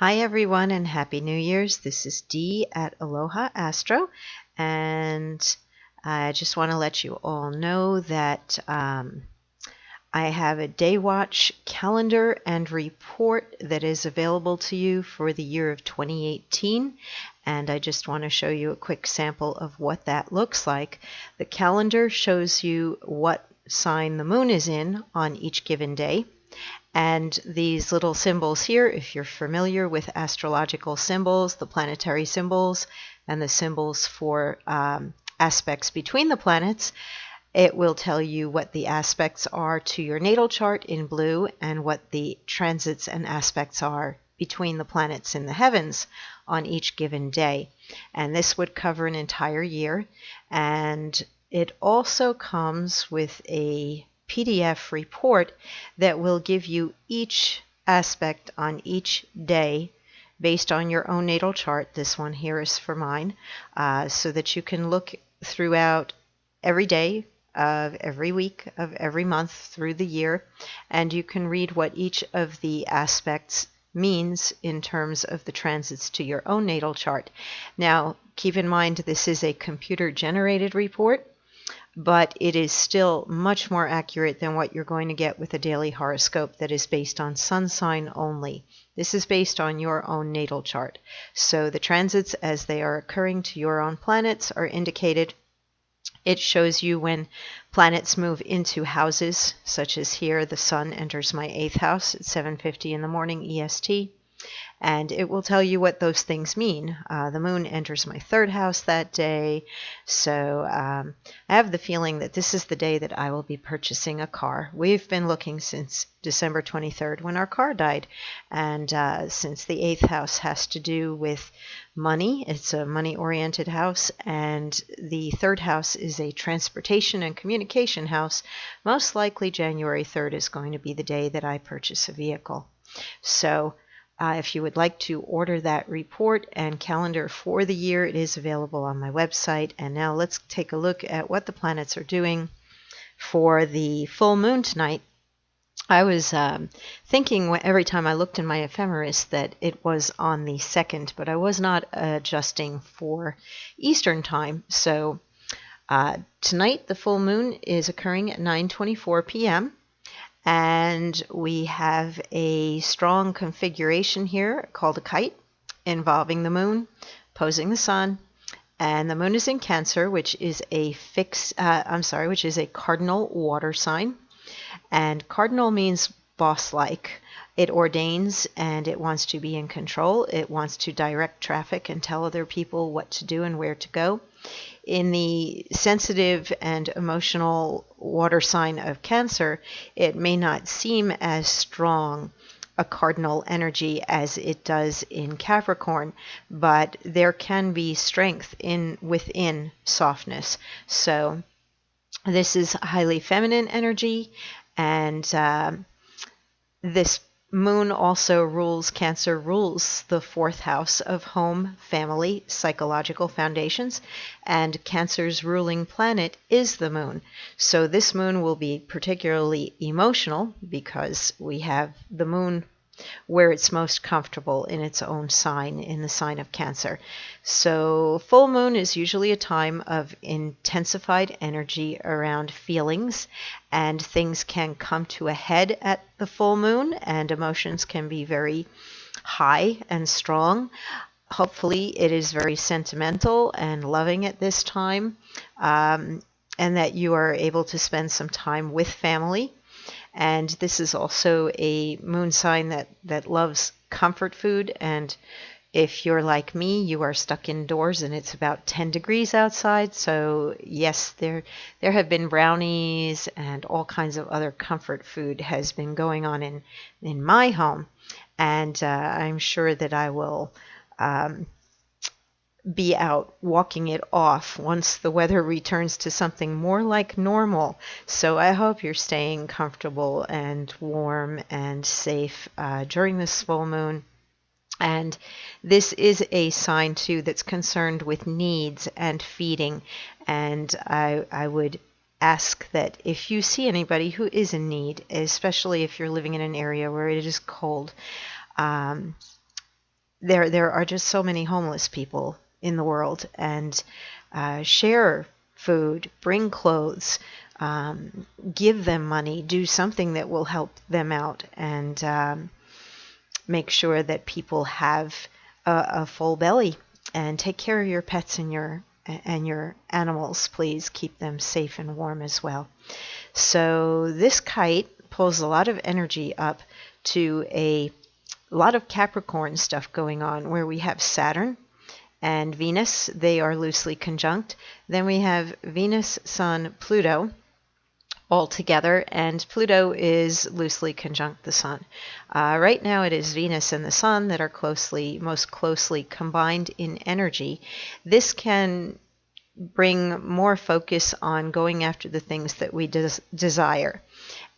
Hi everyone and Happy New Year's. This is Dee at Aloha Astro, and I just want to let you all know that I have a day watch calendar and report that is available to you for the year of 2018, and I just want to show you a quick sample of what that looks like. The calendar shows you what sign the moon is in on each given day. And these little symbols here, if you're familiar with astrological symbols, the planetary symbols, and the symbols for aspects between the planets, it will tell you what the aspects are to your natal chart in blue and what the transits and aspects are between the planets in the heavens on each given day. And this would cover an entire year. And it also comes with a PDF report that will give you each aspect on each day based on your own natal chart. This one here is for mine, so that you can look throughout every day of every week of every month through the year, and you can read what each of the aspects means in terms of the transits to your own natal chart. Now, keep in mind this is a computer-generated report, but it is still much more accurate than what you're going to get with a daily horoscope that is based on sun sign only. This is based on your own natal chart. So the transits as they are occurring to your own planets are indicated. It shows you when planets move into houses, such as here the sun enters my 8th house at 7:50 in the morning EST. And it will tell you what those things mean. The moon enters my 3rd house that day, so I have the feeling that this is the day that I will be purchasing a car. We've been looking since December 23rd when our car died, and since the 8th house has to do with money, it's a money-oriented house, and the 3rd house is a transportation and communication house, most likely January 3rd is going to be the day that I purchase a vehicle. So if you would like to order that report and calendar for the year, it is available on my website. And now let's take a look at what the planets are doing for the full moon tonight. I was thinking every time I looked in my ephemeris that it was on the 2nd, but I was not adjusting for Eastern time. So tonight the full moon is occurring at 9:24 p.m. And we have a strong configuration here called a kite involving the moon opposing the sun, and the moon is in Cancer, which is a which is a cardinal water sign, and cardinal means boss-like. It ordains and it wants to be in control. It wants to direct traffic and tell other people what to do and where to go. In the sensitive and emotional water sign of Cancer, it may not seem as strong a cardinal energy as it does in Capricorn, but there can be strength within softness. So this is highly feminine energy, and this moon also rules, Cancer rules the 4th house of home, family, psychological foundations, and Cancer's ruling planet is the moon. So this moon will be particularly emotional because we have the moon where it's most comfortable in its own sign, in the sign of Cancer. So full moon is usually a time of intensified energy around feelings, and things can come to a head at the full moon, and emotions can be very high and strong. Hopefully it is very sentimental and loving at this time, and that you are able to spend some time with family. And this is also a moon sign that loves comfort food. And if you're like me, you are stuck indoors and it's about 10 degrees outside. So yes, there have been brownies and all kinds of other comfort food has been going on in my home. And I'm sure that I will be out walking it off once the weather returns to something more like normal. So I hope you're staying comfortable and warm and safe during this full moon. And this is a sign too that's concerned with needs and feeding. And I would ask that if you see anybody who is in need, especially if you're living in an area where it is cold, there are just so many homeless people in the world, and share food, bring clothes, give them money, do something that will help them out, and make sure that people have a full belly. And take care of your pets and your animals. Please keep them safe and warm as well. So this kite pulls a lot of energy up to a lot of Capricorn stuff going on, where we have Saturn and Venus. They are loosely conjunct. Then we have Venus, Sun, Pluto all together, and Pluto is loosely conjunct the Sun. Right now it is Venus and the Sun that are most closely combined in energy. This can bring more focus on going after the things that we desire.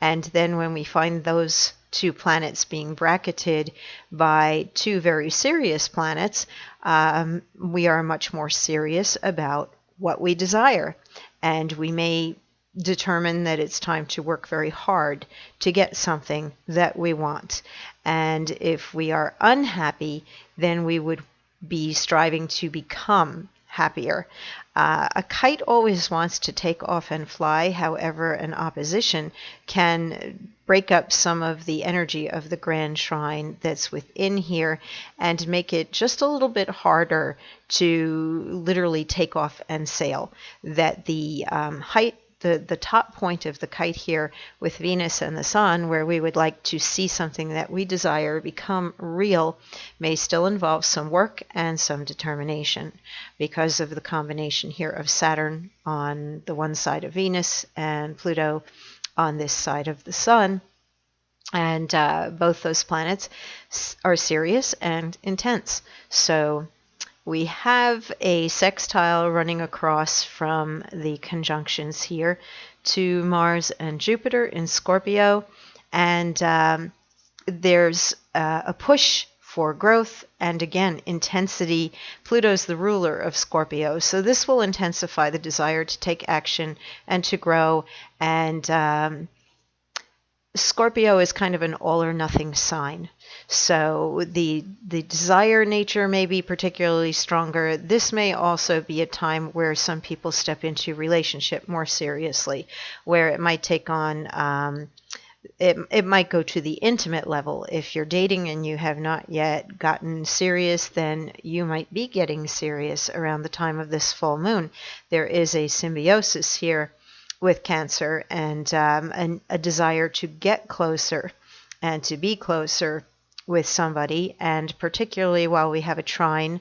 And then when we find those two planets being bracketed by two very serious planets, we are much more serious about what we desire. And we may determine that it's time to work very hard to get something that we want. And if we are unhappy, then we would be striving to become happier. A kite always wants to take off and fly. However, an opposition can break up some of the energy of the grand shrine that's within here and make it just a little bit harder to literally take off and sail. That the height, the top point of the kite here with Venus and the Sun, where we would like to see something that we desire become real, may still involve some work and some determination because of the combination here of Saturn on the one side of Venus and Pluto on this side of the Sun. And both those planets are serious and intense. So we have a sextile running across from the conjunctions here to Mars and Jupiter in Scorpio, and there's a push for growth and, again, intensity. Pluto's the ruler of Scorpio, so this will intensify the desire to take action and to grow. And Scorpio is kind of an all or nothing sign. So the desire nature may be particularly stronger. This may also be a time where some people step into relationship more seriously, where it might take on, it might go to the intimate level. If you're dating and you have not yet gotten serious, then you might be getting serious around the time of this full moon. There is a symbiosis here with Cancer, and a desire to get closer and to be closer with somebody, and particularly while we have a trine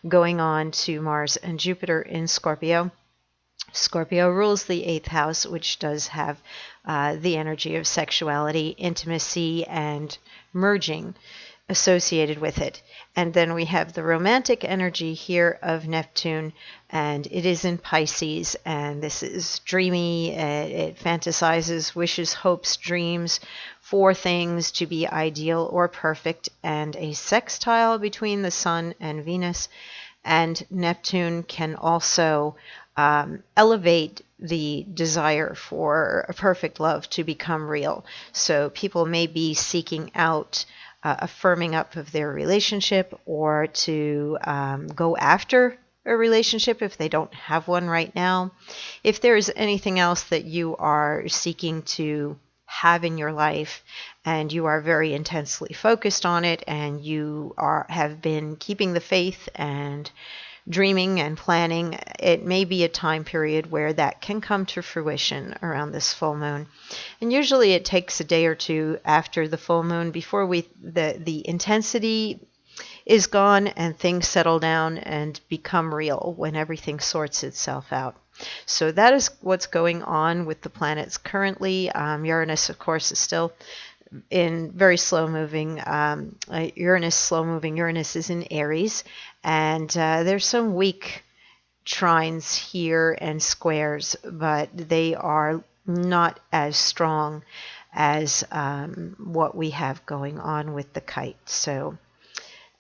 going on to Mars and Jupiter in Scorpio. Scorpio rules the 8th house, which does have the energy of sexuality, intimacy, and merging associated with it. And then we have the romantic energy here of Neptune, and it is in Pisces, and this is dreamy. It fantasizes, wishes, hopes, dreams for things to be ideal or perfect, and a sextile between the Sun and Venus. And Neptune can also elevate the desire for a perfect love to become real. So people may be seeking out a firming up of their relationship, or to go after a relationship if they don't have one right now. If there is anything else that you are seeking to have in your life and you are very intensely focused on it, and you have been keeping the faith and dreaming and planning, it may be a time period where that can come to fruition around this full moon. And usually it takes a day or two after the full moon before the intensity is gone and things settle down and become real, when everything sorts itself out. So that is what's going on with the planets currently. Uranus, of course, is still in very slow moving. Uranus is in Aries, and there's some weak trines here and squares, but they are not as strong as what we have going on with the kite. So,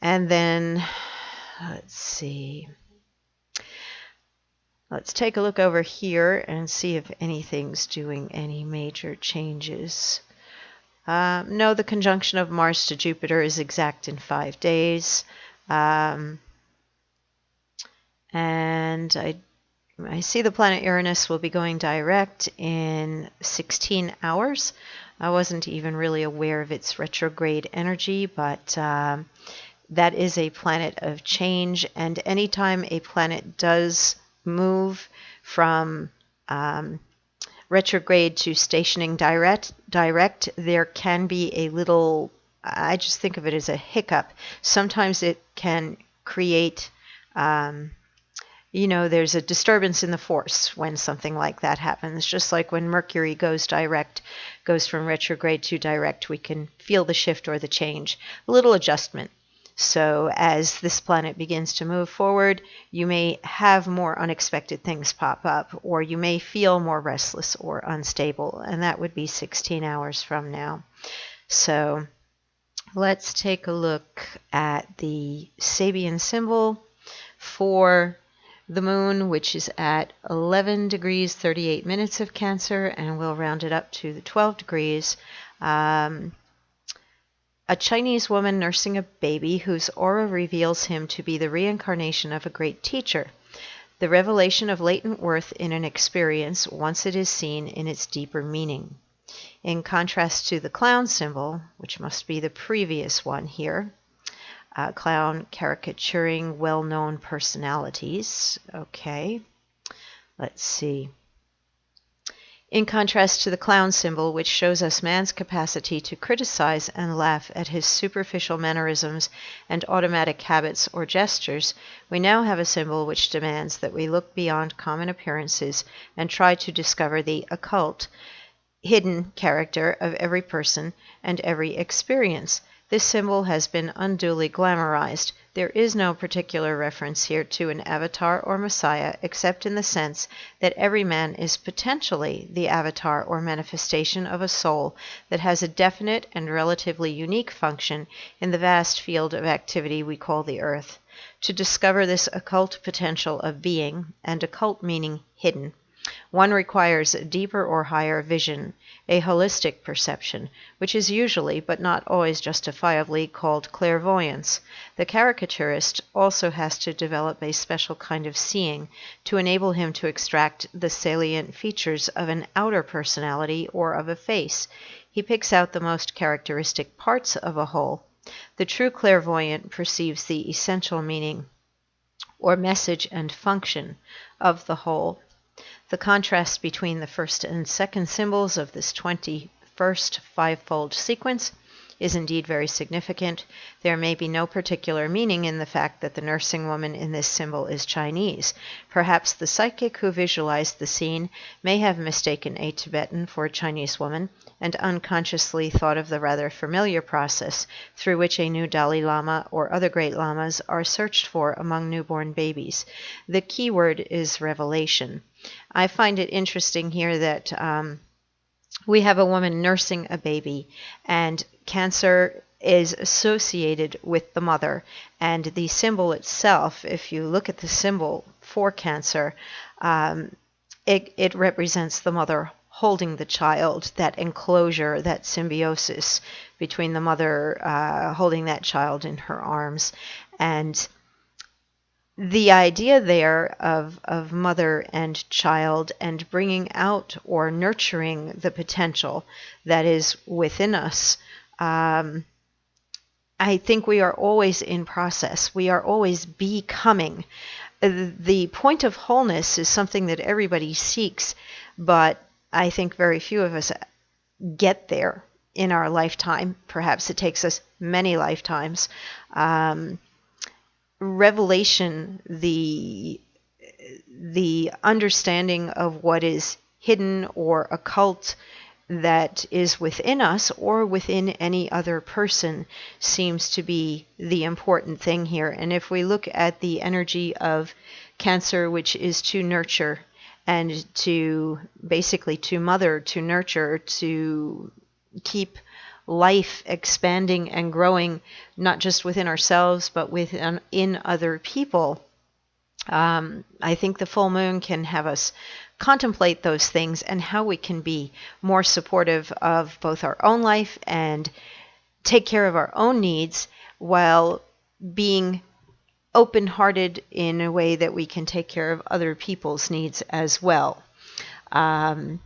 and then let's see. Let's take a look over here and see if anything's doing any major changes. No, the conjunction of Mars to Jupiter is exact in 5 days. Um, and I see the planet Uranus will be going direct in 16 hours. I wasn't even really aware of its retrograde energy, but that is a planet of change. And anytime a planet does move from retrograde to stationing direct, there can be a little, I just think of it as a hiccup. Sometimes it can create there's a disturbance in the force when something like that happens. Just like when Mercury goes from retrograde to direct, we can feel the shift or the change, a little adjustment. So as this planet begins to move forward, you may have more unexpected things pop up, or you may feel more restless or unstable, and that would be 16 hours from now. So let's take a look at the Sabian symbol for the moon, which is at 11 degrees 38 minutes of Cancer, and we'll round it up to the 12 degrees. A Chinese woman nursing a baby whose aura reveals him to be the reincarnation of a great teacher, the revelation of latent worth in an experience once it is seen in its deeper meaning. In contrast to the clown symbol, which must be the previous one here, clown caricaturing well-known personalities. Okay, let's see. In contrast to the clown symbol, which shows us man's capacity to criticize and laugh at his superficial mannerisms and automatic habits or gestures, we now have a symbol which demands that we look beyond common appearances and try to discover the occult, hidden character of every person and every experience. This symbol has been unduly glamorized. There is no particular reference here to an avatar or messiah, except in the sense that every man is potentially the avatar or manifestation of a soul that has a definite and relatively unique function in the vast field of activity we call the earth. To discover this occult potential of being, and occult meaning hidden, one requires a deeper or higher vision, a holistic perception, which is usually, but not always justifiably, called clairvoyance. The caricaturist also has to develop a special kind of seeing to enable him to extract the salient features of an outer personality or of a face. He picks out the most characteristic parts of a whole. The true clairvoyant perceives the essential meaning or message and function of the whole. The contrast between the first and second symbols of this 21st fivefold sequence is indeed very significant. There may be no particular meaning in the fact that the nursing woman in this symbol is Chinese. Perhaps the psychic who visualized the scene may have mistaken a Tibetan for a Chinese woman and unconsciously thought of the rather familiar process through which a new Dalai Lama or other great lamas are searched for among newborn babies. The key word is revelation. I find it interesting here that we have a woman nursing a baby, and Cancer is associated with the mother. And the symbol itself, if you look at the symbol for Cancer, it represents the mother holding the child, that enclosure, that symbiosis between the mother holding that child in her arms. And the idea there of mother and child and bringing out or nurturing the potential that is within us, I think we are always in process. We are always becoming. The point of wholeness is something that everybody seeks, but I think very few of us get there in our lifetime. Perhaps it takes us many lifetimes. Revelation, the understanding of what is hidden or occult that is within us or within any other person, seems to be the important thing here. And if we look at the energy of Cancer, which is to nurture and to basically to mother, to nurture, to keep life expanding and growing, not just within ourselves, but in other people. I think the full moon can have us contemplate those things and how we can be more supportive of both our own life and take care of our own needs while being open-hearted in a way that we can take care of other people's needs as well. Our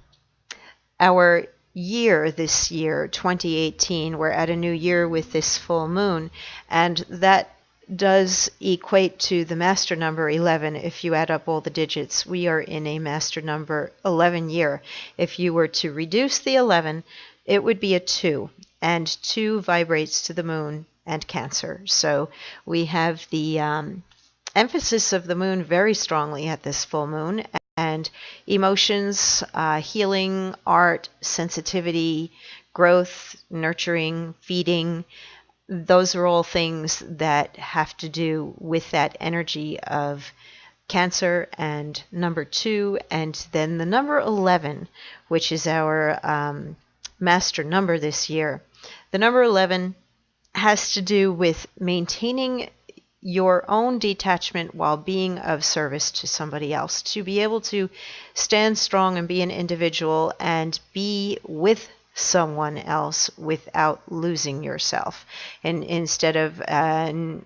year this year, 2018, we're at a new year with this full moon, and that does equate to the master number 11. If you add up all the digits, we are in a master number 11 year. If you were to reduce the 11, it would be a 2, and 2 vibrates to the moon and Cancer. So we have the emphasis of the moon very strongly at this full moon, and emotions, healing, art, sensitivity, growth, nurturing, feeding. Those are all things that have to do with that energy of Cancer and number 2, and then the number 11, which is our master number this year. The number 11 has to do with maintaining your own detachment while being of service to somebody else, to be able to stand strong and be an individual and be with someone else without losing yourself, and instead of a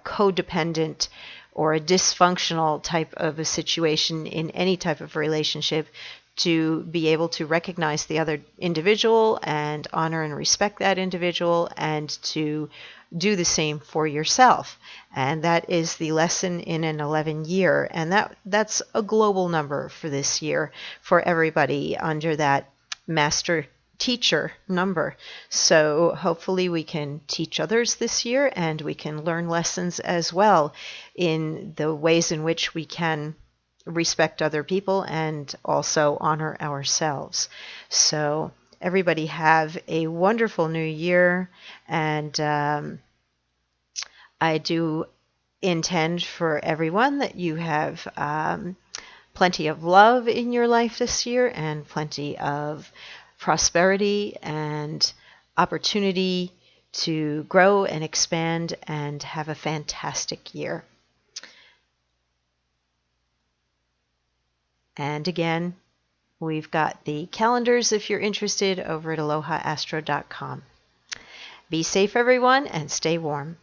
codependent or a dysfunctional type of a situation in any type of relationship, to be able to recognize the other individual and honor and respect that individual, and to do the same for yourself. And that is the lesson in an 11 year, and that's a global number for this year for everybody under that master teacher number. So hopefully we can teach others this year, and we can learn lessons as well in the ways in which we can respect other people and also honor ourselves. So everybody have a wonderful new year, and I do intend for everyone that you have plenty of love in your life this year, and plenty of prosperity and opportunity to grow and expand and have a fantastic year. And again, we've got the calendars if you're interested over at alohaastro.com. Be safe, everyone, and stay warm.